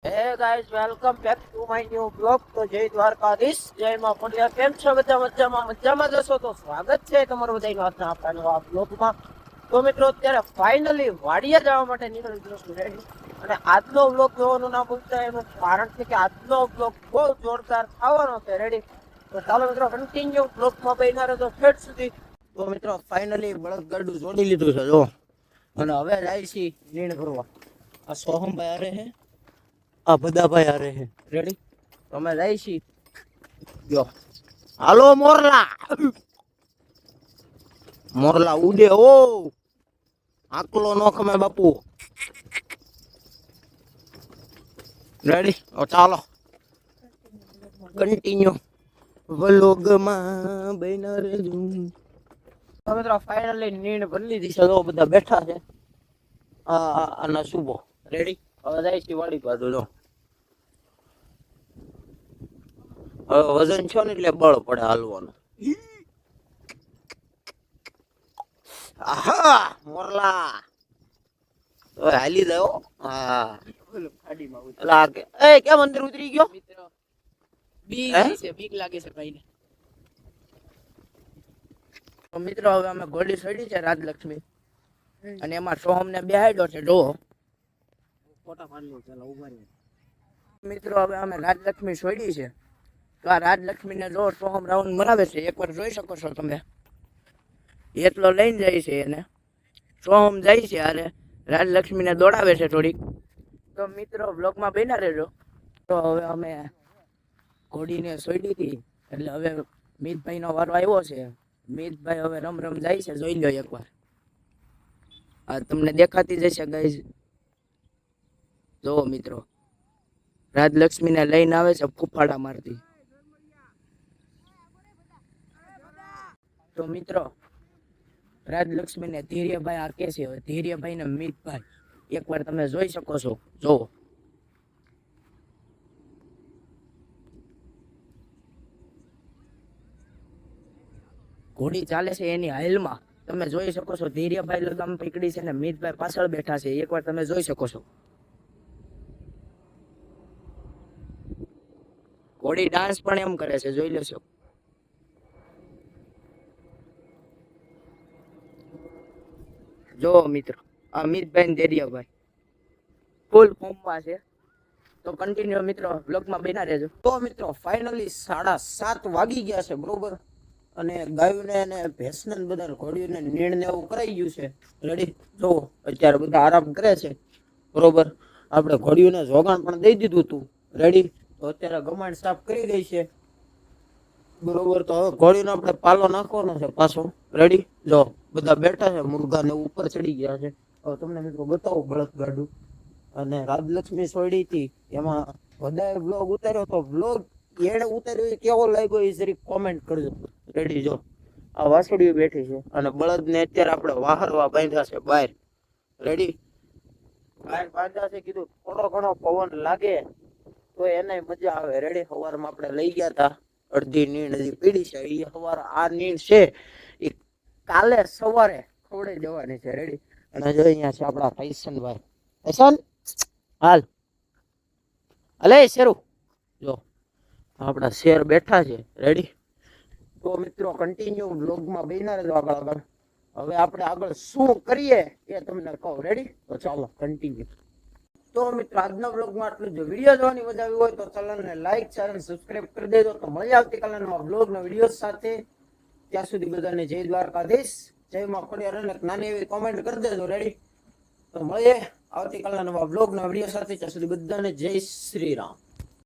Hey guys, welcome back to my new blog. તો જય દ્વારકાધીશ, જય માં પંડ્યા. કેમ છો બધા? મજામાં જશો તો સ્વાગત છે તમારું બધાનું આજના આપણા નવા બ્લોગમાં. તો મિત્રો અત્યારે ફાઇનલી વાડિયા જવા માટે નીકળી ગયો છું રેડી. અને આજનો બ્લોગ જોવાનું ના ભૂલતા, એનું કારણ છે કે આજનો બ્લોગ બહુ જોરદાર થવાનો છે રેડી. તો ચાલો મિત્રો કન્ટિન્યુ બ્લોગમાં બન્યા રહેજો છેક સુધી. તો મિત્રો ફાઇનલી બળદગાડું જોડી લીધું છે જો, અને હવે જાય છે નીણ કરવા. આ સોહમભાઈ આરે હે, આ બધા ભાઈ આરે હે રેડી. તમે જાય છી જો, હાલો મોરલા. મોરલા ઉડે ઓ, આકલો નો ખમે બાપુ. રેડી, ચાલો કન્ટિન્યુ વ્લોગમાં બન્યા રહેજો. તો મિત્રો ફાઇનલી નીણ ભરી લીધી છે, તો બધા બેઠા છે. આના શુભો રેડી. હવે જાય છે વાડી બાજુ જો. હવે વજન છો ને એટલે બળ પડે હાલવાનું. આહા મોરલા હાલી દો. હા લાગે એ કેમ અંદર ઉતરી ગયો મિત્રો? બીક લાગે છે ભાઈને. તો મિત્રો હવે અમે ઘોડી ચડી છે રાજલક્ષ્મી, અને એમાં સોહમ ને બેહાડ્યો છે ડો. ફોટા પાડી લો ચાલો ઉભા રહે. મિત્રો હવે અમે રાજલક્ષ્મી છોડી છે, તો આ રાજલક્ષ્મી ને જો સોહમ રાઉન્ડ મરાવે છે, એકવાર જોઈ શકો છો તમે. એટલો લઈને જાય છે એને, સોહમ જાય છે અરે રાજલક્ષ્મી ને દોડાવે છે થોડીક. તો મિત્રો બ્લોગમાં બન્યા રહેજો. તો હવે અમે ઘોડીને છોડી હતી, એટલે હવે મિતભાઈ નો વારો આવ્યો છે. મિતભાઈ હવે રમ રમ જાય છે, જોઈ લો એકવાર. આ તમને દેખાતી જશે ગાઈઝ. જો મિત્રો રાજલક્ષ્મી ને લઈને આવે છે ફૂફાડા મારતી. તો મિત્રો રાજલક્ષ્મી ને ધીર્યભાઈ આ કે છે, ધીર્યભાઈ ને મિતભાઈ એકવાર તમે જોઈ શકો છો. જોવો ઘોડી ચાલે છે એની હાલમાં, તમે જોઈ શકો છો. ધીર્યભાઈ લગામ પકડી છે ને મિતભાઈ પાછળ બેઠા છે, એકવાર તમે જોઈ શકો છો. ઘોડી ડાન્સ પણ એમ કરે છે, જોઈ લેશો. જો મિત્રો આ મિતભાઈ ધીર્યભાઈ ફૂલ ફોર્મમાં છે. તો કન્ટિન્યુ મિત્રો બ્લોગમાં બન્યા રહેજો. તો મિત્રો ફાઇનલી 7:30 વાગી ગયા છે બરોબર, અને ગાયોને અને ભેંસને બધા ઘોડીઓને નીણ ને એવું કરાઈ ગયું છે રેડી. જો અત્યારે બધા આરામ કરે છે બરોબર. આપણે ઘોડીઓને જોગાણ પણ દઈ દીધું હતું રેડી. તો અત્યારે ગમાણ સાફ કરી દઈ છે બરોબર. તો હવે ઘોડીનો આપણે પાલો નાખવાનો છે પાછો રેડી. જો બધા બેઠા છે, મુર્ગા ને ઉપર ચડી ગયા છે. હવે તમને મિત્રો બતાવું બળદગાડું. અને રાજલક્ષ્મી છોડી હતી એમાં વધારે બ્લોગ ઉતાર્યો, તો બ્લોગ એને ઉતાર્યો એ કેવો લાગ્યો એ જરી કોમેન્ટ કરજો રેડી. જો આ વાસળીઓ બેઠી છે, અને બળદ ને અત્યારે આપણે વાહરવા બાંધ્યા છે બહાર રેડી. બહાર બાંધ્યા છે, કીધું થોડો ઘણો પવન લાગે તો એને મજા આવે રેડી. સવારમાં આપણે લઈ ગયા હતા, અડધી નીણ હજી પીડી છે. એ સવાર આ નીણ છે એ કાલે સવારે ખવડાઈ જવાની છે રેડી. અને જો અહીંયા છે આપણા ફૈસનભાઈ. ફૈસન હાલ અલે શેરુ જો આપણા શેર બેઠા છે રેડી. તો મિત્રો કન્ટિન્યુ બ્લોગમાં બન્યા રહેજો આગળ. હવે આપણે આગળ શું કરીએ એ તમને કહું રેડી. તો ચાલો કન્ટિન્યુ. તો મિત્રો આજના બ્લોગમાં આટલું. જો વિડીયો જોવાની મજા આવી હોય તો ચેનલને લાઈક શેર અને સબસ્ક્રાઇબ કરી દેજો. તો મળી આવતીકાલે નવા બ્લોગના વિડીયો સાથે. ત્યાં સુધી બધાને જય દ્વારકાધીશ, જય માં ખોડિયાર, અને નાની એવી કોમેન્ટ કરી દેજો રેડી. તો મળીએ આવતીકાલના નવા બ્લોગના વિડીયો સાથે. ત્યાં સુધી બધાને જય શ્રી રામ.